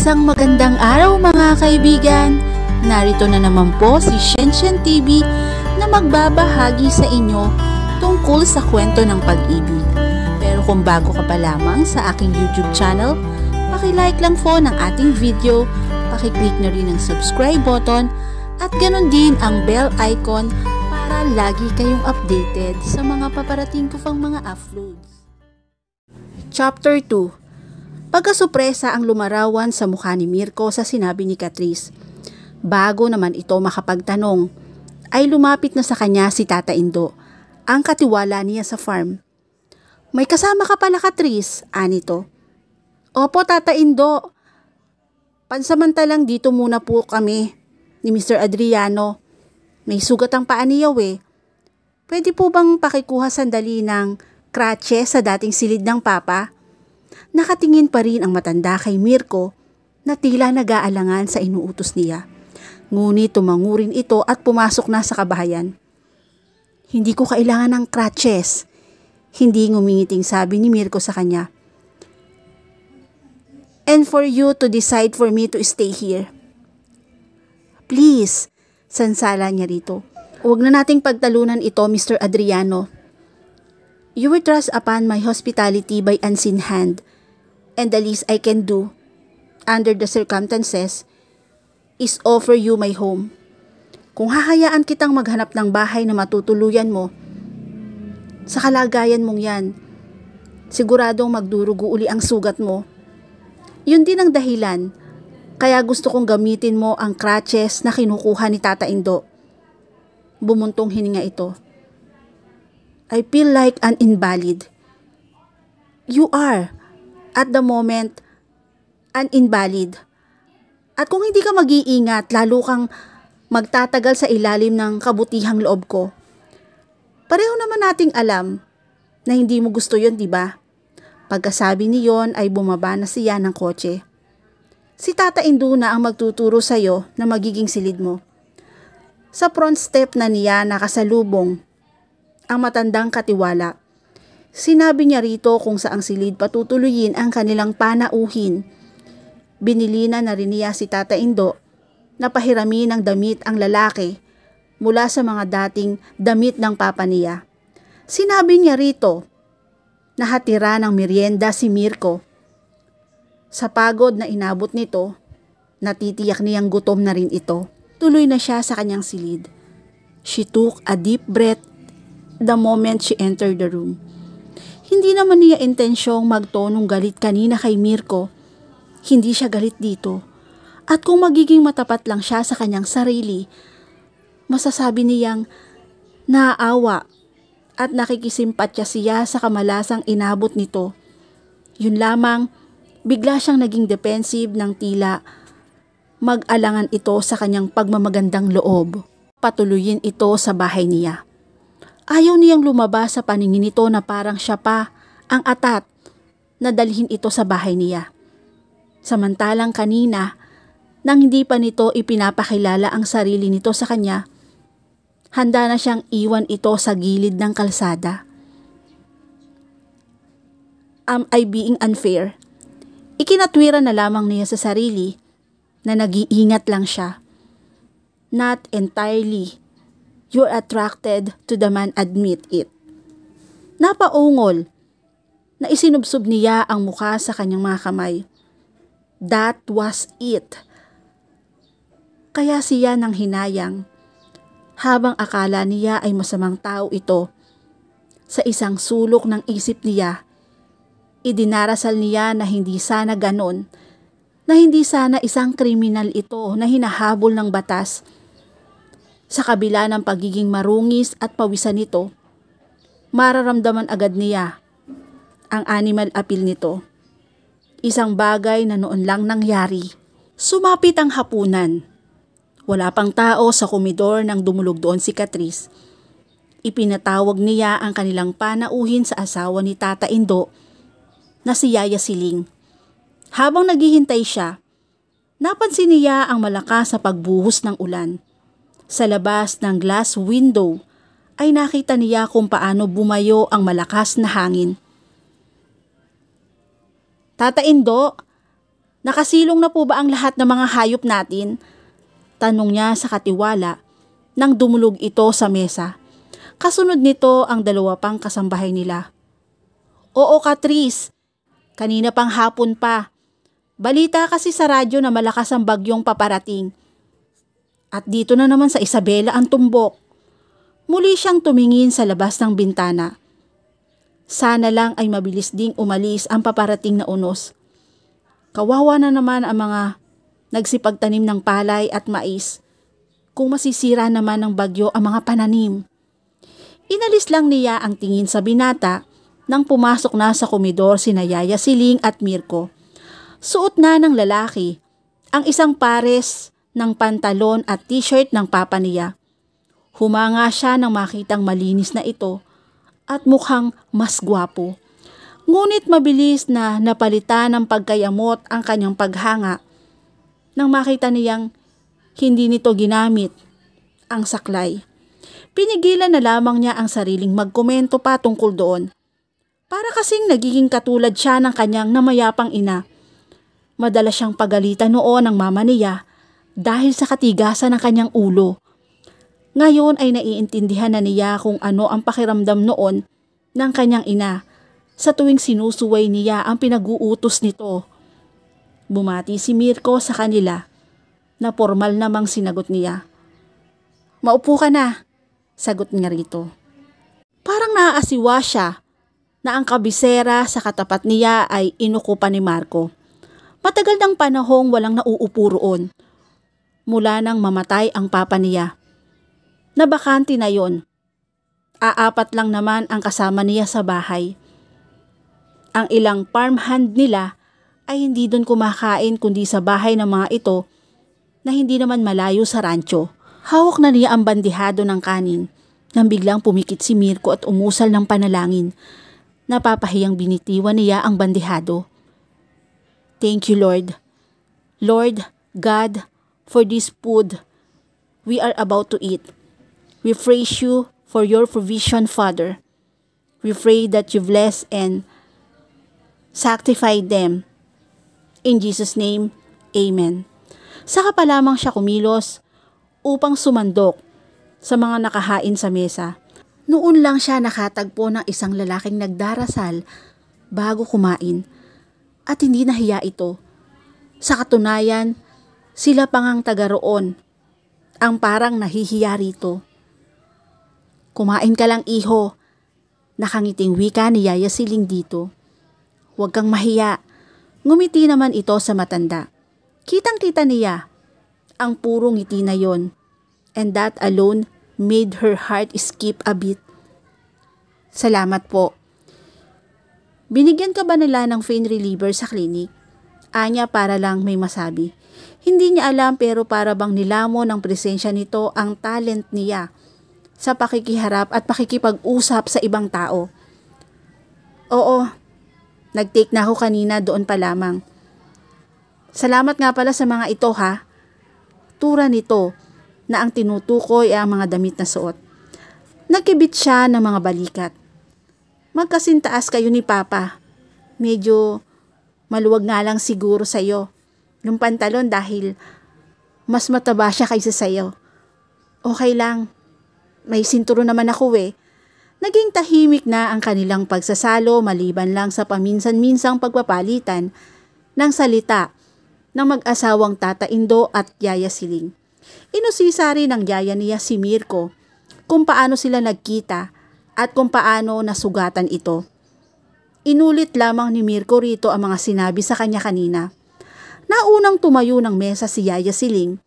Isang magandang araw mga kaibigan! Narito na naman po si Shenshen TV na magbabahagi sa inyo tungkol sa kwento ng pag-ibig. Pero kung bago ka pa lamang sa aking YouTube channel, paki-like lang po ng ating video, paki-click na rin ang subscribe button at ganon din ang bell icon para lagi kayong updated sa mga paparating ko pang mga uploads. Chapter 2. Pagkasupresa ang lumarawan sa mukha ni Mirko sa sinabi ni Catrice. Bago naman ito makapagtanong, ay lumapit na sa kanya si Tata Indo, ang katiwala niya sa farm. May kasama ka pala, Catrice, anito. Opo, Tata Indo. Pansamantalang dito muna po kami ni Mr. Adriano. May sugat ang paa niya Pwede po bang pakikuha sandali ng kratse sa dating silid ng papa? Nakatingin pa rin ang matanda kay Mirko na tila nag-aalangan sa inuutos niya. Ngunit tumango rin ito at pumasok na sa kabahayan. Hindi ko kailangan ng crutches. Hindi ngumingiting sabi ni Mirko sa kanya. And for you to decide for me to stay here. Please, sansala niya rito. Huwag na nating pagtalunan ito, Mr. Adriano. You will trust upon my hospitality by unseen hand. And the least I can do, under the circumstances, is offer you my home. Kung hahayaan kitang maghanap ng bahay na matutuluyan mo, sa kalagayan mong yan, siguradong magdurugo uli ang sugat mo. Yun din ang dahilan, kaya gusto kong gamitin mo ang crutches na kinukuha ni Tata Indo. Bumuntong hininga ito. I feel like an invalid. You are. At the moment, an invalid. At kung hindi ka mag-iingat, lalo kang magtatagal sa ilalim ng kabutihang loob ko. Pareho naman nating alam na hindi mo gusto yon, di ba? Pagkasabi niyon ay bumaba na siya ng kotse. Si Tata Indo na ang magtuturo sa'yo na magiging silid mo. Sa front step na niya nakasalubong ang matandang katiwala. Sinabi niya rito kung saang silid patutuluyin ang kanilang panauhin. Binilina na rin niya si Tata Indo na pahiramin ng damit ang lalaki mula sa mga dating damit ng papa niya. Sinabi niya rito na hatira ng merienda si Mirko. Sa pagod na inabot nito, natitiyak niyang gutom na rin ito. Tuloy na siya sa kanyang silid. She took a deep breath the moment she entered the room. Hindi naman niya intensyong magtonong galit kanina kay Mirko. Hindi siya galit dito. At kung magiging matapat lang siya sa kanyang sarili, masasabi niyang naaawa at nakikisimpatya siya sa kamalasang inabot nito. Yun lamang, bigla siyang naging defensive ng tila mag-alangan ito sa kanyang pagmamagandang loob. Patuloyin ito sa bahay niya. Ayaw niyang lumabas sa paningin nito na parang siya pa ang atat na dalhin ito sa bahay niya. Samantalang kanina, nang hindi pa nito ipinapakilala ang sarili nito sa kanya, handa na siyang iwan ito sa gilid ng kalsada. Am I being unfair? Ikinatwira na lamang niya sa sarili na nag-iingat lang siya. Not entirely. You're attracted to the man, admit it. Napaungol na isinubsob niya ang mukha sa kanyang mga kamay. That was it. Kaya siya nang hinayang, habang akala niya ay masamang tao ito. Sa isang sulok ng isip niya, idinarasal niya na hindi sana ganon, na hindi sana isang kriminal ito na hinahabol ng batas. Sa kabila ng pagiging marungis at pawisan nito, mararamdaman agad niya ang animal appeal nito. Isang bagay na noon lang nangyari. Sumapit ang hapunan. Wala pang tao sa komedor nang dumulog doon si Catrice. Ipinatawag niya ang kanilang panauhin sa asawa ni Tata Indo na si Yaya Siling. Habang naghihintay siya, napansin niya ang malakas sa pagbuhos ng ulan. Sa labas ng glass window ay nakita niya kung paano bumayo ang malakas na hangin. Tata Indo, Nakasilong na po ba ang lahat ng mga hayop natin? Tanong niya sa katiwala nang dumulog ito sa mesa. Kasunod nito ang dalawa pang kasambahay nila. Oo, Katris. Kanina pang hapon pa. Balita kasi sa radyo na malakas ang bagyong paparating. At dito na naman sa Isabela ang tumbok. Muli siyang tumingin sa labas ng bintana. Sana lang ay mabilis ding umalis ang paparating na unos. Kawawa na naman ang mga nagsipagtanim ng palay at mais. Kung masisira naman ng bagyo ang mga pananim. Inalis lang niya ang tingin sa binata nang pumasok na sa komedor sina Yaya Siling at Mirko. Suot na ng lalaki ang isang pares ng pantalon at t-shirt ng papa niya. Humanga siya nang makitang malinis na ito at mukhang mas gwapo. Ngunit mabilis na napalitan ng pagkayamot ang kanyang paghanga nang makita niyang hindi nito ginamit ang saklay. Pinigilan na lamang niya ang sariling magkomento pa tungkol doon. Para kasing nagiging katulad siya ng kanyang namayapang ina. Madalas siyang pagalitan noon ng mama niya dahil sa katigasan ng kanyang ulo. Ngayon ay naiintindihan na niya kung ano ang pakiramdam noon ng kanyang ina sa tuwing sinusuway niya ang pinag-uutos nito. Bumati si Mirko sa kanila na formal namang sinagot niya. Maupo ka na, sagot niya rito. Parang naaasiwa siya na ang kabisera sa katapat niya ay inuko pa ni Marco. Matagal ng panahong walang nauupo roon. Mula nang mamatay ang papa niya. Nabakante na yon. Aapat lang naman ang kasama niya sa bahay. Ang ilang farmhand nila ay hindi doon kumakain kundi sa bahay ng mga ito na hindi naman malayo sa rancho. Hawak na niya ang bandihado ng kanin nang biglang pumikit si Mirko at umusal ng panalangin. Napapahiyang binitiwan niya ang bandihado. Thank you, Lord. Lord, God, for this food we are about to eat. We praise you for your provision, Father. We pray that you bless and sanctify them. In Jesus' name, Amen. Saka pa lamang siya kumilos upang sumandok sa mga nakahain sa mesa. Noon lang siya nakatagpo ng isang lalaking nagdarasal bago kumain at hindi nahiya ito. Sa katunayan, sila pangang taga roon ang parang nahihiya rito. Kumain ka lang, iho, nakangiting wika ni Yaya Siling dito. Huwag kang mahiya. Ngumiti naman ito sa matanda. Kitang-kita niya ang purong ngiti na yon, and that alone made her heart skip a beat. Salamat po. Binigyan ka ba nila ng pain reliever sa klinik? Anya para lang may masabi. Hindi niya alam pero para bang nilamon ng presensya nito ang talent niya sa pakikiharap at pakikipag-usap sa ibang tao. Oo, nag-take na ako kanina doon pa lamang. Salamat nga pala sa mga ito ha. Tura nito na ang tinutukoy ay ang mga damit na suot. Nagkibit siya ng mga balikat. Magkasintaas kayo ni Papa. Medyo maluwag nga lang siguro sa'yo. Yung pantalon dahil mas mataba siya kaysa sa'yo. Okay lang. May sinturo naman ako eh. Naging tahimik na ang kanilang pagsasalo maliban lang sa paminsan-minsang pagpapalitan ng salita ng mag-asawang Tata Indo at Yaya Siling. Inusisa rin ng yaya niya si Mirko kung paano sila nagkita at kung paano nasugatan ito. Inulit lamang ni Mirko rito ang mga sinabi sa kanya kanina. Naunang tumayo ng mesa si Yaya Siling.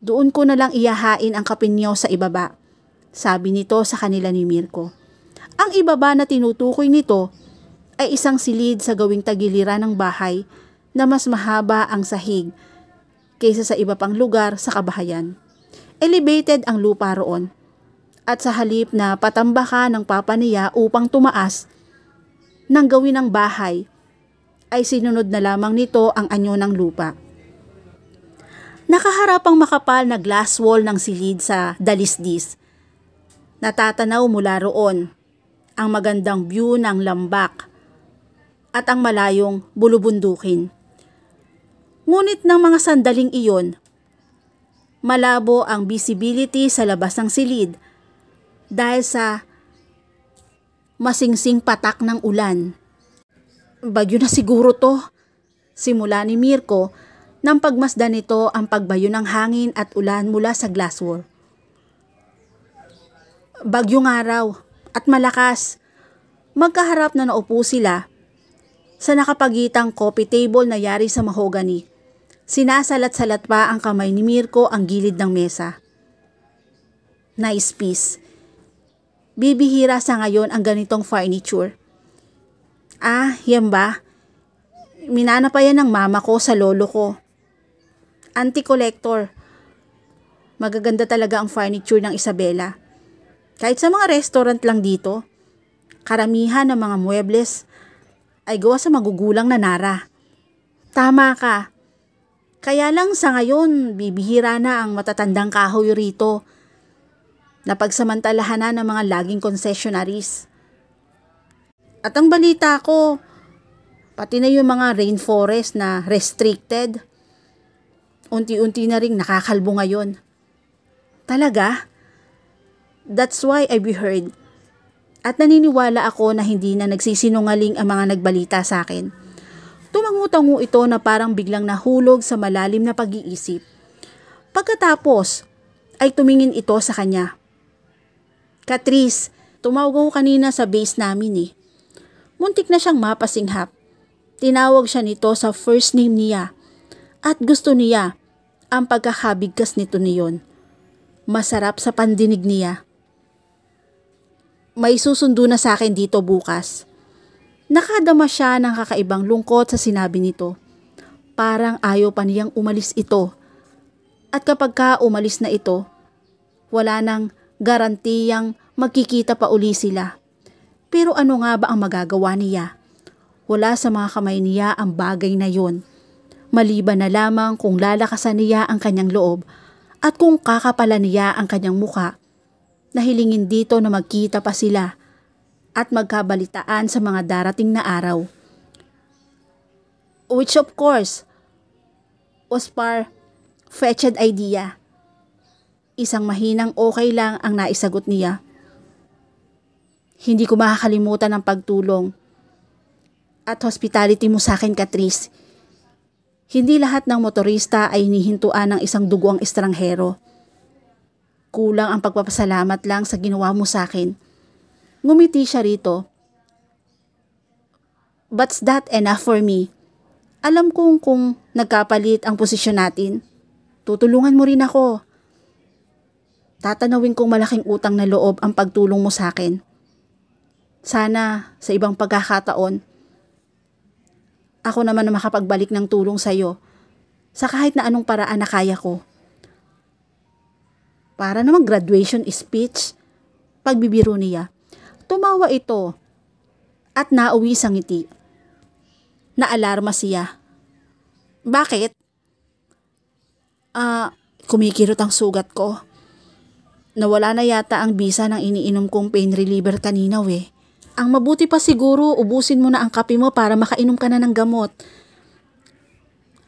Doon ko na lang iyahain ang kapinyaw sa ibaba, sabi nito sa kanila ni Mirko. Ang ibaba na tinutukoy nito ay isang silid sa gawing tagiliran ng bahay na mas mahaba ang sahig kaysa sa iba pang lugar sa kabahayan. Elevated ang lupa roon. At sa halip na patambakan ng papa niya upang tumaas nang gawin ng bahay, ay sinunod na lamang nito ang anyo ng lupa. Nakaharap ang makapal na glass wall ng silid sa dalisdis. Natatanaw mula roon ang magandang view ng Lambak at ang malayong bulubundukin. Ngunit ng mga sandaling iyon, malabo ang visibility sa labas ng silid dahil sa masingsing patak ng ulan. Bagyo na siguro to, simula ni Mirko nang pagmasdan nito ang pagbayo ng hangin at ulan mula sa glasswall. Bagyong araw at malakas. Magkaharap na naupo sila sa nakapagitang coffee table na yari sa mahogany. Sinasalat-salat pa ang kamay ni Mirko ang gilid ng mesa. Nice piece. Bibihira sa ngayon ang ganitong furniture. Ah, yan ba? Minana pa yan ng mama ko sa lolo ko. Anti-collector. Magaganda talaga ang furniture ng Isabela. Kahit sa mga restaurant lang dito, karamihan ng mga muebles ay gawa sa magugulang na nara. Tama ka. Kaya lang sa ngayon, bibihira na ang matatandang kahoy rito na pagsamantalahan na ng mga laging concessionaries. At ang balita ko, pati na yung mga rainforest na restricted, unti-unti na ring nakakalbo ngayon. Talaga? That's why I've heard. At naniniwala ako na hindi na nagsisinungaling ang mga nagbalita sa akin. Tumangu-tangu ito na parang biglang nahulog sa malalim na pag-iisip. Pagkatapos, ay tumingin ito sa kanya. Catrice, tumawag ako kanina sa base namin eh. Muntik na siyang mapasinghap. Tinawag siya nito sa first name niya. At gusto niya ang pagkakabigkas nito niyon. Masarap sa pandinig niya. May susundo na sa akin dito bukas. Nakadama siya ng kakaibang lungkot sa sinabi nito. Parang ayaw pa niyang umalis ito. At kapag ka umalis na ito, wala nang garantiyang magkikita pa uli sila. Pero ano nga ba ang magagawa niya? Wala sa mga kamay niya ang bagay na yon. Maliban na lamang kung lalakasan niya ang kanyang loob at kung kakapala niya ang kanyang muka. Nahilingin dito na magkita pa sila at magkabalitaan sa mga darating na araw. Which of course was far-fetched idea. Isang mahinang okay lang ang naisagot niya. Hindi ko makakalimutan ang pagtulong at hospitality mo sa akin, Catrice. Hindi lahat ng motorista ay hinihintuan ng isang duguang estranghero. Kulang ang pagpapasalamat lang sa ginawa mo sa akin. Ngumiti siya rito. But's that enough for me? Alam kong kung nagkapalit ang posisyon natin, tutulungan mo rin ako. Tatanawin kong malaking utang na loob ang pagtulong mo sa akin. Sana sa ibang pagkakataon, ako naman na makapagbalik ng tulong sa iyo sa kahit na anong paraan na kaya ko. Para namang graduation speech, pagbibiro niya. Tumawa ito at nauwi sa ngiti. Naalarma siya. Bakit? Kumikirot ang sugat ko. Nawala na yata ang bisa ng iniinom kong pain reliever kanina eh. Ang mabuti pa siguro, ubusin mo na ang kape mo para makainom ka na ng gamot.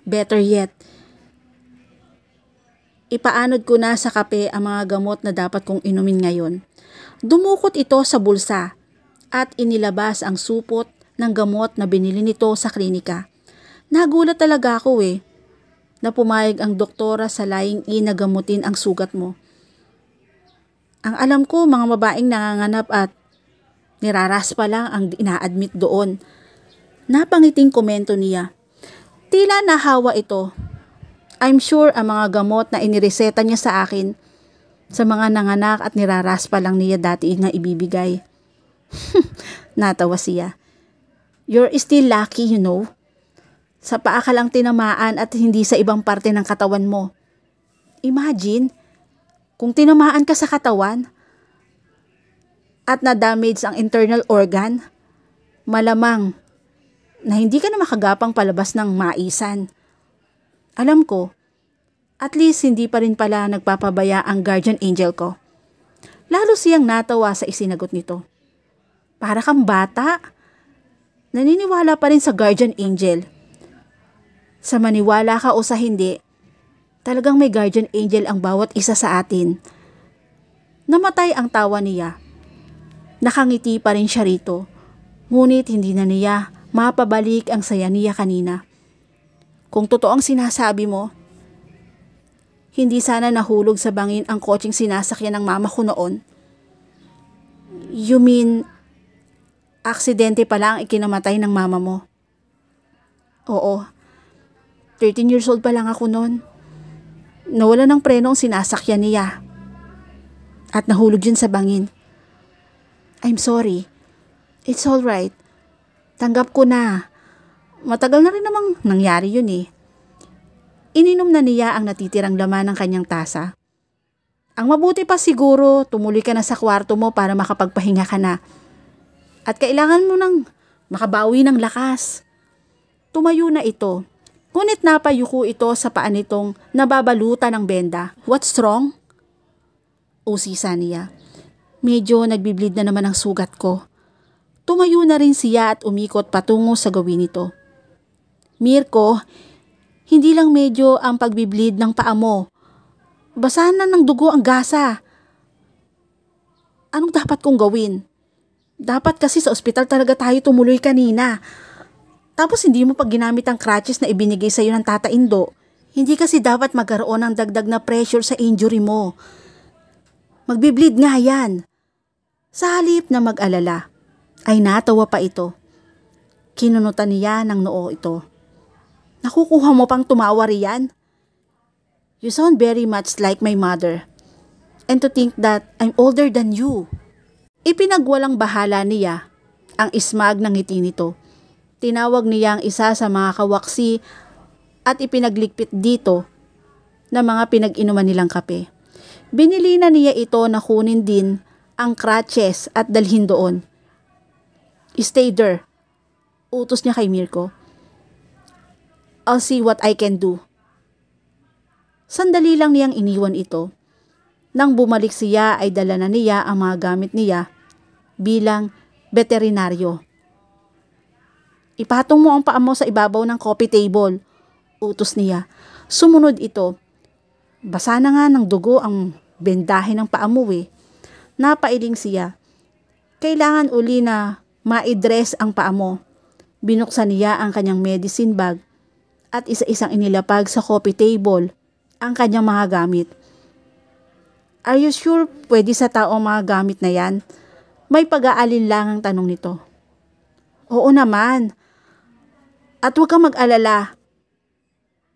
Better yet, ipaanod ko na sa kape ang mga gamot na dapat kong inumin ngayon. Dumukot ito sa bulsa at inilabas ang supot ng gamot na binili nito sa klinika. Nagulat talaga ako na pumayag ang doktora sa lying-in na gamutin ang sugat mo. Ang alam ko, mga babaeng nanganganap at niraras pa lang ang ina-admit doon. Napangiting komento niya. Tila nahawa ito. I'm sure ang mga gamot na inireseta niya sa akin sa mga nanganak at niraras pa lang niya dati na ibibigay. Natawa siya. You're still lucky, you know. Sa paa ka lang tinamaan at hindi sa ibang parte ng katawan mo. Imagine, kung tinamaan ka sa katawan at na-damage ang internal organ, malamang na hindi ka na makagapang palabas ng maisan. Alam ko, at least hindi pa rin pala nagpapabaya ang guardian angel ko. Lalo siyang natawa sa isinagot nito. Para kang bata, naniniwala pa rin sa guardian angel. Sa maniwala ka o sa hindi, talagang may guardian angel ang bawat isa sa atin. Namatay ang tawa niya. Nakangiti pa rin siya rito, ngunit hindi na niya mapabalik ang saya niya kanina. Kung totoo ang sinasabi mo, hindi sana nahulog sa bangin ang kotseng sinasakyan ng mama ko noon. You mean, aksidente pala ang ikinamatay ng mama mo? Oo. 13 years old pa lang ako noon. Nawala ng preno ang sinasakyan niya. At nahulog yun sa bangin. I'm sorry. It's alright. Tanggap ko na. Matagal na rin namang nangyari yun eh. Ininom na niya ang natitirang laman ng kanyang tasa. Ang mabuti pa siguro, tumuloy ka na sa kwarto mo para makapagpahinga ka na. At kailangan mo nang makabawi ng lakas. Tumayo na ito. Ngunit napayuko ito sa paa nitong nababalutan ng benda. What's wrong? Usisa niya. Medyo nagbibleed na naman ang sugat ko. Tumayo na rin siya at umikot patungo sa gawin nito. Mirko, hindi lang medyo ang pagbibleed ng paa mo. Basahan na ng dugo ang gasa. Anong dapat kong gawin? Dapat kasi sa ospital talaga tayo tumuloy kanina. Tapos hindi mo pa ginamit ang crutches na ibinigay sa iyo ng Tata Indo. Hindi kasi dapat magkaroon ng dagdag na pressure sa injury mo. Magbibleed nga yan. Sa halip na mag-alala, ay natawa pa ito. Kinunutan niya ng noo ito. Nakukuha mo pang tumawa riyan? You sound very much like my mother. And to think that I'm older than you. Ipinagwalang bahala niya ang ismag ng ngiti nito. Tinawag niya ang isa sa mga kawaksi at ipinagligpit dito na mga pinag-inuman nilang kape. Binili na niya ito na kunin din ang crutches at dalhin doon. Stay there. Utos niya kay Mirko. I'll see what I can do. Sandali lang niyang iniwan ito. Nang bumalik siya ay dala na niya ang mga gamit niya bilang veterinaryo. Ipatong mo ang paa mo sa ibabaw ng coffee table, utos niya. Sumunod ito. Basa na nga ng dugo ang bendahe ng paa mo eh. Napailing siya. Kailangan uli na ma-dress ang paa mo. Binuksan niya ang kanyang medicine bag at isa-isang inilapag sa coffee table ang kanyang mga gamit. Are you sure pwede sa tao ang mga gamit na yan? May pag-aalinlangang tanong nito. Oo naman. At huwag kang mag-alala.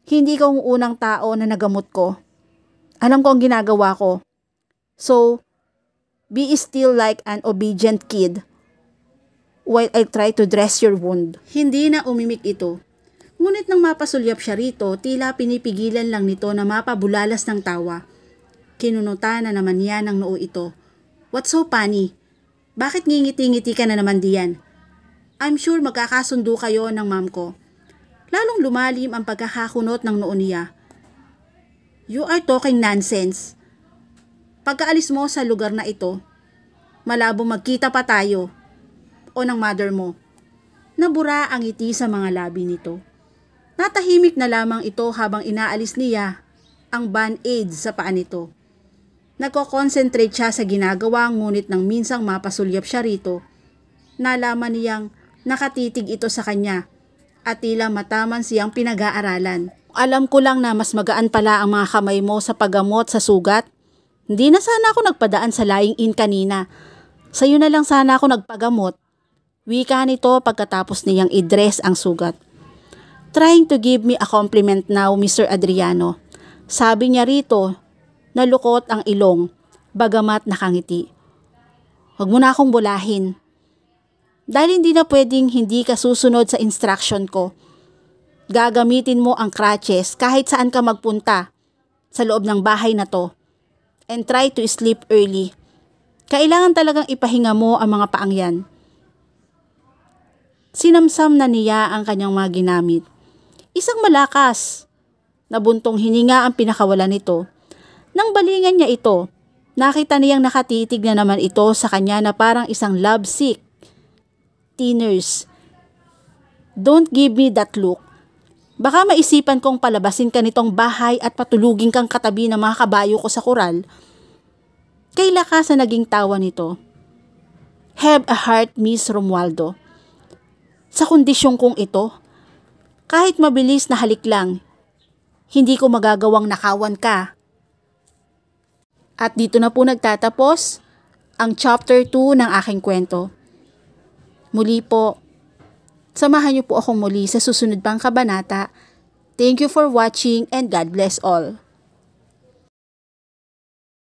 Hindi ka ang unang tao na nagamot ko. Alam ko ang ginagawa ko. So, be still like an obedient kid while I try to dress your wound. Hindi na umimik ito. Ngunit nang mapasulyap siya rito, tila pinipigilan lang nito na mapabulalas ng tawa. Kinunutan na naman niya ng noo ito. What's so funny? Bakit ngingiti-ngiti ka na naman diyan? I'm sure magkakasundo kayo ng mom ko. Lalong lumalim ang pagkakakunot ng noo niya. You are talking nonsense. Pagkaalis mo sa lugar na ito, malabo magkita pa tayo o ng mother mo. Nabura ang ngiti sa mga labi nito. Natahimik na lamang ito habang inaalis niya ang band-aid sa paa nito. Nagko-concentrate siya sa ginagawa ngunit nang minsang mapasulyap siya rito, nalaman niyang nakatitig ito sa kanya at tila mataman siyang pinag-aaralan. Alam ko lang na mas magaan pala ang mga kamay mo sa paggamot sa sugat. Hindi na sana ako nagpadaan sa lying-in kanina. Sa'yo na lang sana ako nagpagamot. Wika nito pagkatapos niyang i-dress ang sugat. Trying to give me a compliment now, Mr. Adriano. Sabi niya rito, nalukot ang ilong, bagamat nakangiti. Huwag mo na akong bulahin. Dahil hindi na pwedeng hindi ka susunod sa instruction ko. Gagamitin mo ang crutches kahit saan ka magpunta sa loob ng bahay na to. And try to sleep early. Kailangan talagang ipahinga mo ang mga paang yan. Sinamsam na niya ang kanyang mga ginamit. Isang malakas na buntong hininga ang pinakawala nito. Nang balingan niya ito, nakita niyang nakatitig na naman ito sa kanya na parang isang lovesick. Teeners. Don't give me that look. Baka maisipan kong palabasin ka nitong bahay at patulugin kang katabi ng mga kabayo ko sa koral. Kay lakas na naging tawa nito. Have a heart, Miss Romualdo. Sa kondisyong kong ito, kahit mabilis na halik lang, hindi ko magagawang nakawan ka. At dito na po nagtatapos ang chapter 2 ng aking kwento. Muli po, samahan niyo po akong muli sa susunod pang kabanata. Thank you for watching and God bless all.